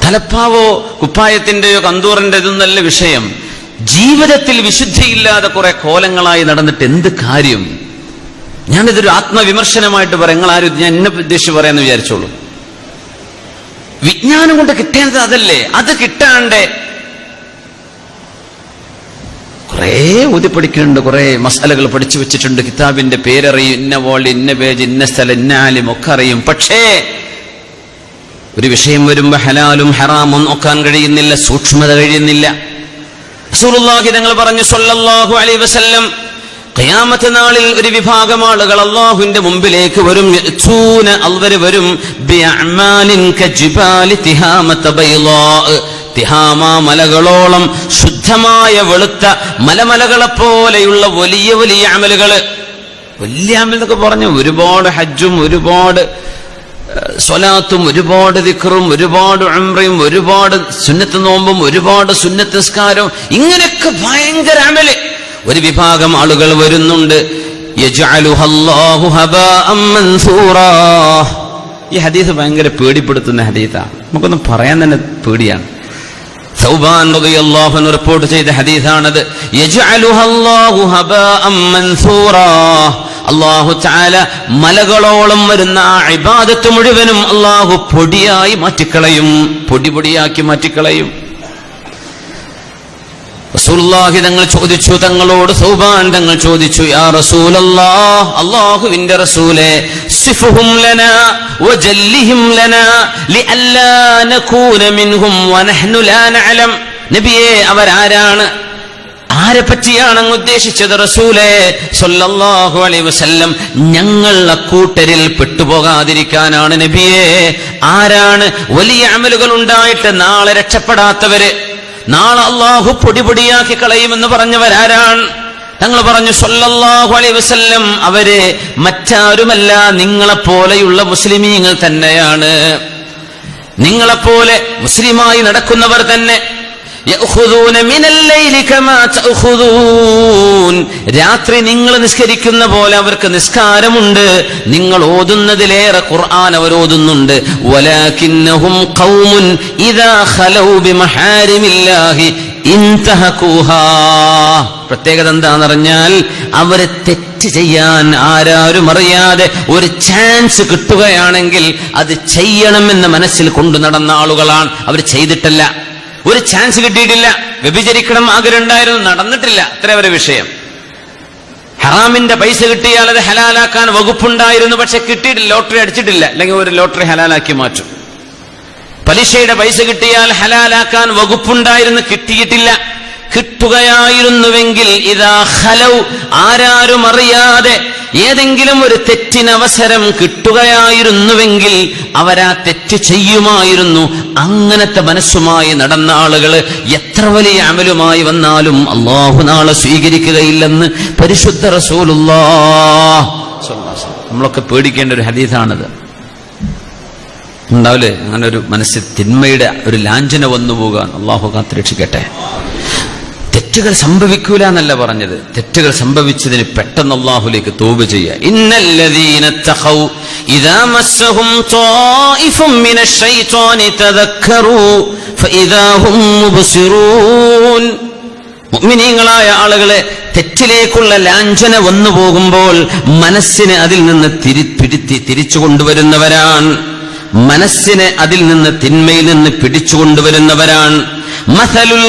തലപ്പാവോ കുപ്പായത്തിന്റെയോ കന്തൂറിന്റെ ഇതൊന്നല്ല വിഷയം. ജീവിതത്തിൽ വിശുദ്ധിയില്ലാതെ കുറെ കോലങ്ങളായി നടന്നിട്ട് എന്ത് കാര്യം? ഞാനിതൊരു ആത്മവിമർശനമായിട്ട് പറയാം. നിങ്ങൾ ആരും ഞാൻ എന്നെ ഉദ്ദേശിച്ച് പറയാന്ന് വിചാരിച്ചോളൂ. വിജ്ഞാനം കൊണ്ട് കിട്ടേണ്ടത് അതല്ലേ? അത് കിട്ടാണ്ട് കുറെ ഊതിപ്പടിക്കുന്നുണ്ട്, കുറെ മസാലകൾ പഠിച്ചു വെച്ചിട്ടുണ്ട്, കിതാബിന്റെ പേരറിയും, ഇന്ന വോൾ, ഇന്ന പേജ്, ഇന്ന സ്ഥലം, ഇന്ന ആലിം ഒക്കെ അറിയും. പക്ഷേ ഒരു വിഷയം വരുമ്പോ ഹലാലും ഹറാമും നോക്കാൻ കഴിയുന്നില്ല, സൂക്ഷ്മത കഴിയുന്നില്ല. റസൂലുള്ളാഹി തങ്ങൾ പറഞ്ഞു സ്വല്ലല്ലാഹു അലൈഹി വസല്ലം, ഖിയാമത്ത് നാളിൽ ഒരു വിഭാഗം ആളുകൾ അല്ലാഹുവിന്റെ മുമ്പിലേക്ക് വരും. അവർ വരും ബിഅഅമാലിൻ കജിബാലി തിഹാമത ബൈളാ, തിഹാമ മലകളോളം ശുദ്ധമായ വെളുത്ത മലമലകളെ പോലെയുള്ള വലിയ വലിയ അമലുകള്. വലിയ അമൽ എന്നൊക്കെ പറഞ്ഞു ഒരുപാട് ഹജ്ജും ഒരുപാട് സ്വലാത്തും ഒരുപാട് ദിക്റും ഒരുപാട് ഉംറയും ഒരുപാട് സുന്നത്ത് നോമ്പും ഒരുപാട് സുന്നത്ത് നിസ്കാരവും, ഇങ്ങനെയൊക്കെ ഭയങ്കര അമല്. ഒരു വിഭാഗം ആളുകൾ വരുന്നുണ്ട്. യജ്അലുഹല്ലാഹു ഹബാഅൻ മൻസൂറാ. ഈ ഹദീസ് ഭയങ്കര പേടിപ്പെടുത്തുന്ന ഹദീസാണ്. നമുക്കൊന്നും പറയാൻ തന്നെ പേടിയാണ്. സൗബാൻ റളിയല്ലാഹു അൻഹു റിപ്പോർട്ട് ചെയ്ത ഹദീസാണത്. യജ്അലുഹല്ലാഹു ഹബാഅൻ മൻസൂറാ. അല്ലാഹു തആല മലകളോളം വരുന്ന ആ ഇബാദത്ത് മുഴുവനും അല്ലാഹു പൊടിയായി മാറ്റിക്കളയും, പൊടിയാക്കി മാറ്റിക്കളയും. റസൂലുള്ളാഹി തങ്ങൾ ചോദിച്ചു, തങ്ങളോട് സൗബാൻ തങ്ങൾ ചോദിച്ചു, യാ റസൂലല്ലാഹ്, അല്ലാഹുവിന്റെ റസൂലേ, സിഫുഹും ലനാ വജല്ലിഹിം ലനാ ലിഅല്ലാ നകൂന മിൻഹും വനഹ്നു ലാ നഅലം. നബിയേ, അവരാരാണ്? ആരെ പറ്റിയാണ് അങ്ങ് ഉദ്ദേശിച്ചത് റസൂലേ സ്വല്ലല്ലാഹു അലൈഹി വസല്ലം? ഞങ്ങൾ അക്കൂട്ടരിൽ പെട്ടുപോകാതിരിക്കാനാണ് നബിയേ. ആരാണ് വലിയ അമലുകൾ ഉണ്ടായിട്ട് നാളെ രക്ഷപ്പെടാത്തവര്, നാളെ അല്ലാഹു പൊടിയാക്കി കളയുമെന്ന് പറഞ്ഞവരാരാണ്? തങ്ങൾ പറഞ്ഞു സ്വല്ലല്ലാഹു അലൈഹി വസല്ലം, അവര് മറ്റാരുമല്ല, നിങ്ങളെപ്പോലെയുള്ള മുസ്ലിമീങ്ങൾ തന്നെയാണ്. നിങ്ങളെപ്പോലെ മുസ്ലിമായി നടക്കുന്നവർ തന്നെ. രാത്രി നിങ്ങൾ നിസ്കരിക്കുന്ന പോലെ അവർക്ക് നിസ്കാരമുണ്ട്, നിങ്ങൾ ഓതുന്നതിലേറെ ഖുർആൻ അവർ ഓതുന്നുണ്ട്. വലാകിന്നഹും ഖൗമുൻ ഇദാ ഖലൗ ബിമഹാരിമില്ലാഹി ഇൻതഹഖൂഹാ. പ്രത്യേകത എന്താണെന്നറിഞ്ഞാൽ, അവരെ തെറ്റ് ചെയ്യാൻ ആരും അറിയാതെ ഒരു ചാൻസ് കിട്ടുകയാണെങ്കിൽ അത് ചെയ്യണമെന്ന് മനസ്സിൽ കൊണ്ടു നടന്ന ആളുകളാണ്. അവർ ചെയ്തിട്ടല്ല, ഒരു ചാൻസ് കിട്ടിയിട്ടില്ല. വ്യഭിചരിക്കണം ആഗ്രഹം ഉണ്ടായിരുന്നു, നടന്നിട്ടില്ല. അത്ര വരെ വിഷയം. ഹറാമിന്റെ പൈസ കിട്ടിയാൽ അത് ഹലാലാക്കാൻ വകുപ്പുണ്ടായിരുന്നു, പക്ഷെ കിട്ടിയിട്ടില്ല, ലോട്ടറി അടിച്ചിട്ടില്ല, അല്ലെങ്കിൽ ഒരു ലോട്ടറി ഹലാലാക്കി മാറ്റും. പലിശയുടെ പൈസ കിട്ടിയാൽ ഹലാലാക്കാൻ വകുപ്പുണ്ടായിരുന്നു, കിട്ടിയിട്ടില്ല. കിട്ടുകയായിരുന്നുവെങ്കിൽ ഇദാ ഖലൗ, ആരും അറിയാതെ ഏതെങ്കിലും ഒരു തെറ്റിനവസരം കിട്ടുകയായിരുന്നുവെങ്കിൽ അവരാ തെറ്റ് ചെയ്യുമായിരുന്നു. അങ്ങനത്തെ മനസ്സുമായി നടന്ന ആളുകൾ എത്ര വലിയ അമലുമായി വന്നാലും അല്ലാഹു നാളെ സ്വീകരിക്കുകയില്ലെന്ന് പരിശുദ്ധ റസൂലുള്ളാഹ് സ്വല്ലല്ലാഹു അലൈഹി വസല്ലം. നമ്മളൊക്കെ പേടിക്കേണ്ട ഒരു ഹദീസാണത്. ഉണ്ടാവില്ലേ അങ്ങനെ ഒരു മനസ്സിൽ തിന്മയുടെ ഒരു ലാഞ്ചന വന്നു പോകാൻ? അല്ലാഹു കാത്തുരക്ഷിക്കട്ടെ. തെറ്റുകൾ സംഭവിക്കൂല എന്നല്ല പറഞ്ഞത്, തെറ്റുകൾ സംഭവിച്ചതിന് പെട്ടെന്ന് അല്ലാഹുവിലേക്ക് തൗബ ചെയ്യുക. ഇന്നല്ലദീന തഖൗ ഇദാ മസ്സഹും ത്വായിഫും മിനശ് ശൈത്വാനി തദക്കറൂ ഫഇദാ ഹും മുബ്സിറൂൻ. മുഅ്മിനീങ്ങളായ ആളുകളെ തെറ്റിലേക്കുള്ള ലാഞ്ചന വന്നു പോകുമ്പോൾ മനസ്സിനെ അതിൽ നിന്ന് തിരിച്ചു കൊണ്ടുവരുന്നവരാണ്. മനസ്സിനെ അതിൽ നിന്ന് തിന്മയിൽ നിന്ന് പിടിച്ചു കൊണ്ടുവരുന്നവരാണ്. മസലുൽ